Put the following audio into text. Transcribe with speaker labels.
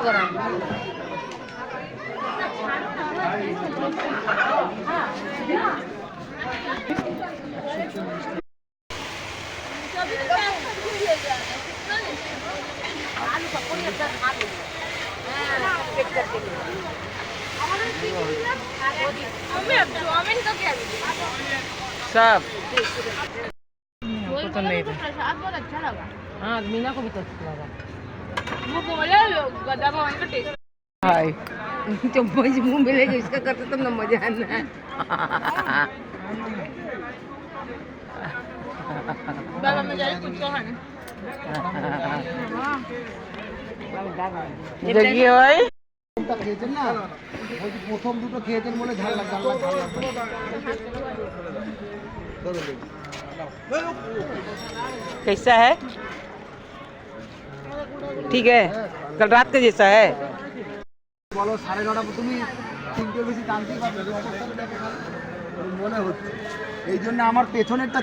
Speaker 1: করা
Speaker 2: सब
Speaker 1: तो नहीं था। बहुत अच्छा लगा। हाँ मीना को भी तो अच्छा लगा। वो बोले गदा भवन का टेस्ट।
Speaker 2: हाय
Speaker 1: चम्मच मुंह में लेके इसका करते तब ना मजा आना है। बाबा मैं जा रही कुछ तो खाने।
Speaker 2: जगिए भाई
Speaker 3: খেয়েছেন না ওই যে প্রথম দুটো খেয়েছেন বলে ঝাল লাগে
Speaker 2: कैसा है ठीक है कल रात का जैसा है
Speaker 3: বলো 9:30 তুমি 3টের বেশি টানতেই পারবে না, অবস্থাটা দেখো খালি। মনে হচ্ছে এই জন্য আমার পেছনেরটা